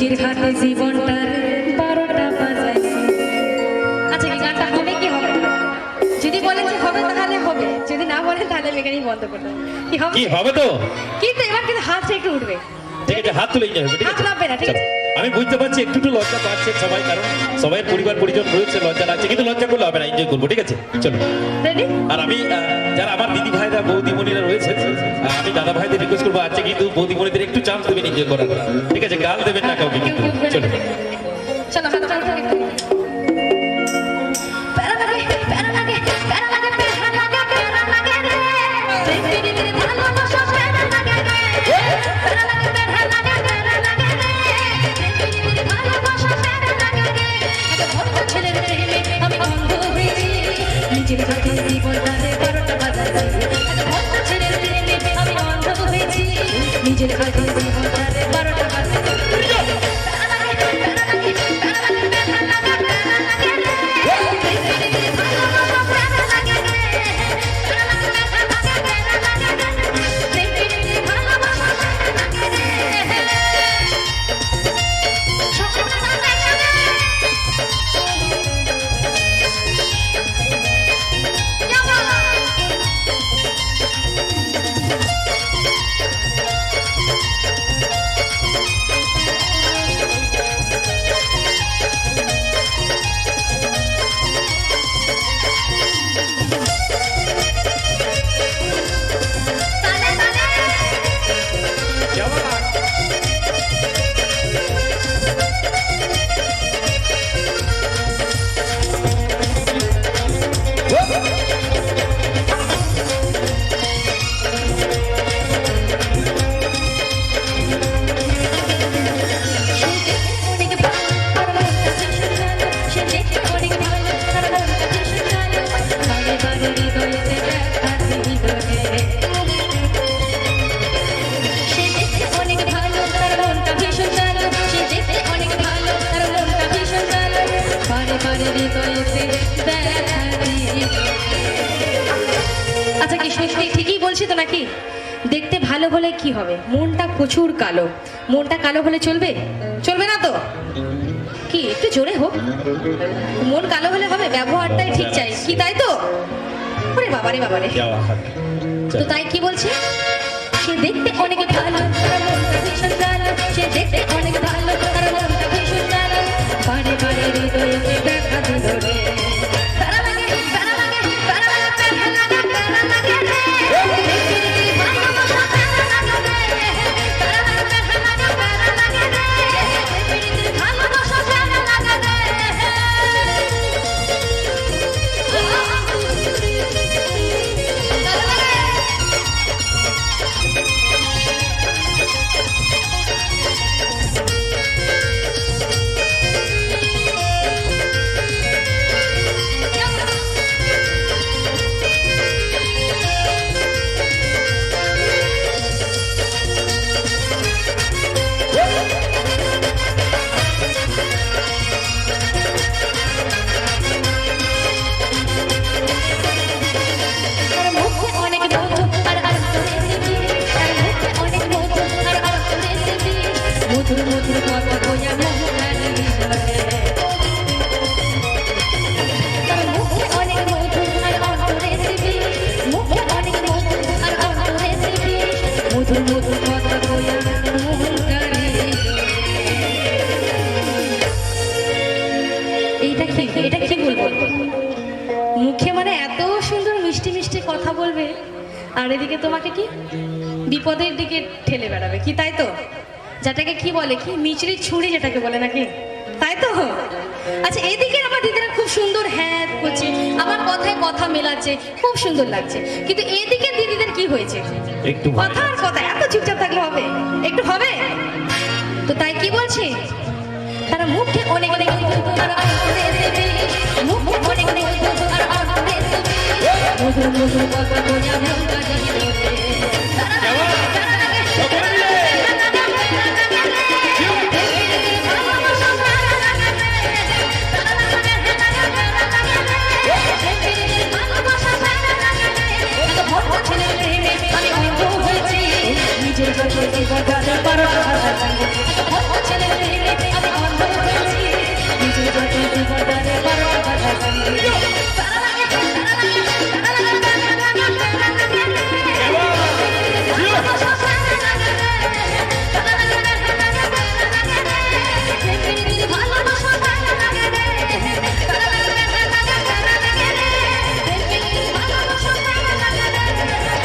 নিজের হাতে জীবনটার 12টা বাজাইছি। আচ্ছা কি গানটা হবে কি হবে না? যদি বলেন যে হবে তাহলে হবে, যদি না বলেন তাহলে মেকানিক বন্ধ করে দেবো। কি হবে? কি হবে তো? কিন্তু এবার কিন্তু হাতটা একটু উঠবে। ঠিক আছে, হাত তুলে নিতে হবে। ঠিক হাত আছে, নামবে না, ঠিক আছে? আমি বুঝতে পারছি একটু একটু লজ্জা পাচ্ছে সবাই, কারণ সবাই পরিবার পরিজন রয়েছে, লজ্জা লাগছে, কিন্তু লজ্জা করলে হবে না, এনজয় করবো। ঠিক আছে, চলো। রেডি? আর আমি যারা আমার দিদি ভাইরা বৌদিমণিরা রয়েছে, আমি দাদা ভাইদের রিকোয়েস্ট করবো আজকে কিন্তু বৌদিমণিদের একটু চান্স দেবেন এনজয় করার। ঠিক আছে, গাল দেবেন না কাউকে কিন্তু। চলো চলো হাতটা উঠে একটু। প্যারা লাগে, প্যারা লাগে, প্যারা লাগে, প্যারা লাগে, প্যারা লাগে রে। দেখবি রে ভালোবাসা প্যারা লাগে রে। প্যারা লাগে, প্যারা লাগে, প্যারা লাগে রে। দেখবি রে ভালোবাসা প্যারা লাগে রে। একটা ভক্ত ছেলের প্রেমে আমি অন্ধ হয়েছি। নিজের হাতে জীবনটারে 12টা বাজাইছি। একটা ভক্ত ছেলের প্রেমে আমি অন্ধ হয়েছি। নিজের হাতে জীবনটারে 12টা বাজাইছি। আচ্ছা কি সত্যি ঠিকই বলছি তো নাকি? দেখতে ভালো হলে কি হবে? মনটা প্রচুর কালো। মনটা কালো হলে চলবে? চলবে না তো? কি একটু জোরে হোক। মন কালো হলে হবে? ব্যবহারটাই ঠিক চাই কি, তাই তো? ওরে বাবারে বাবারে। তো তাই কি বলছি? সে দেখতে অনেক ভালো, তার মনটা ভীষণ কালো। সে দেখতে অনেক ভালো, তার মনটা ভীষণ কালো। বারে বারে হৃদয়ে ব্যথা দিল রে। প্যারা লাগে, প্যারা লাগে, প্যারা লাগে, প্যারা লাগে, প্যারা লাগে রে। দেখবি রে ভালোবাসা প্যারা লাগে রে। প্যারা লাগে, প্যারা লাগে, প্যারা লাগে রে। দেখবি রে ভালোবাসা প্যারা লাগে রে। মধুর মধুর কথা কইয়া মোহনালি তার মুখে অনেক মধু আর অন্তরে দিবি। মুখে অনেক মধু আর অন্তরে দিবি। মধুর মধুর কথা কইয়া মোহনালি। এটা কি বলবো? মুখে মানে এত সুন্দর মিষ্টি মিষ্টি কথা বলবে, আর এদিকে তোমাকে কি বিপদের দিকে ঠেলে বেড়াবে, কি তাই তো? যেটাকে কি বলে, কি মিচড়ি ছুরি যেটাকে বলে নাকি, তাই তো? আচ্ছা এদিকে আমার দিদিরা খুব সুন্দর হ্যাঁ করছে, আমার কথায় কথা মেলাচ্ছে, খুব সুন্দর লাগছে। কিন্তু এদিকে দিদিদের কি হয়েছে? একটু কথা আর কথা, এত চুপচাপ থাকলে হবে? একটু হবে তো। তাই কি বলছে? তারা মুখে অনেক অনেক মুখে অনেক অনেক আর মধুর মধুর কথা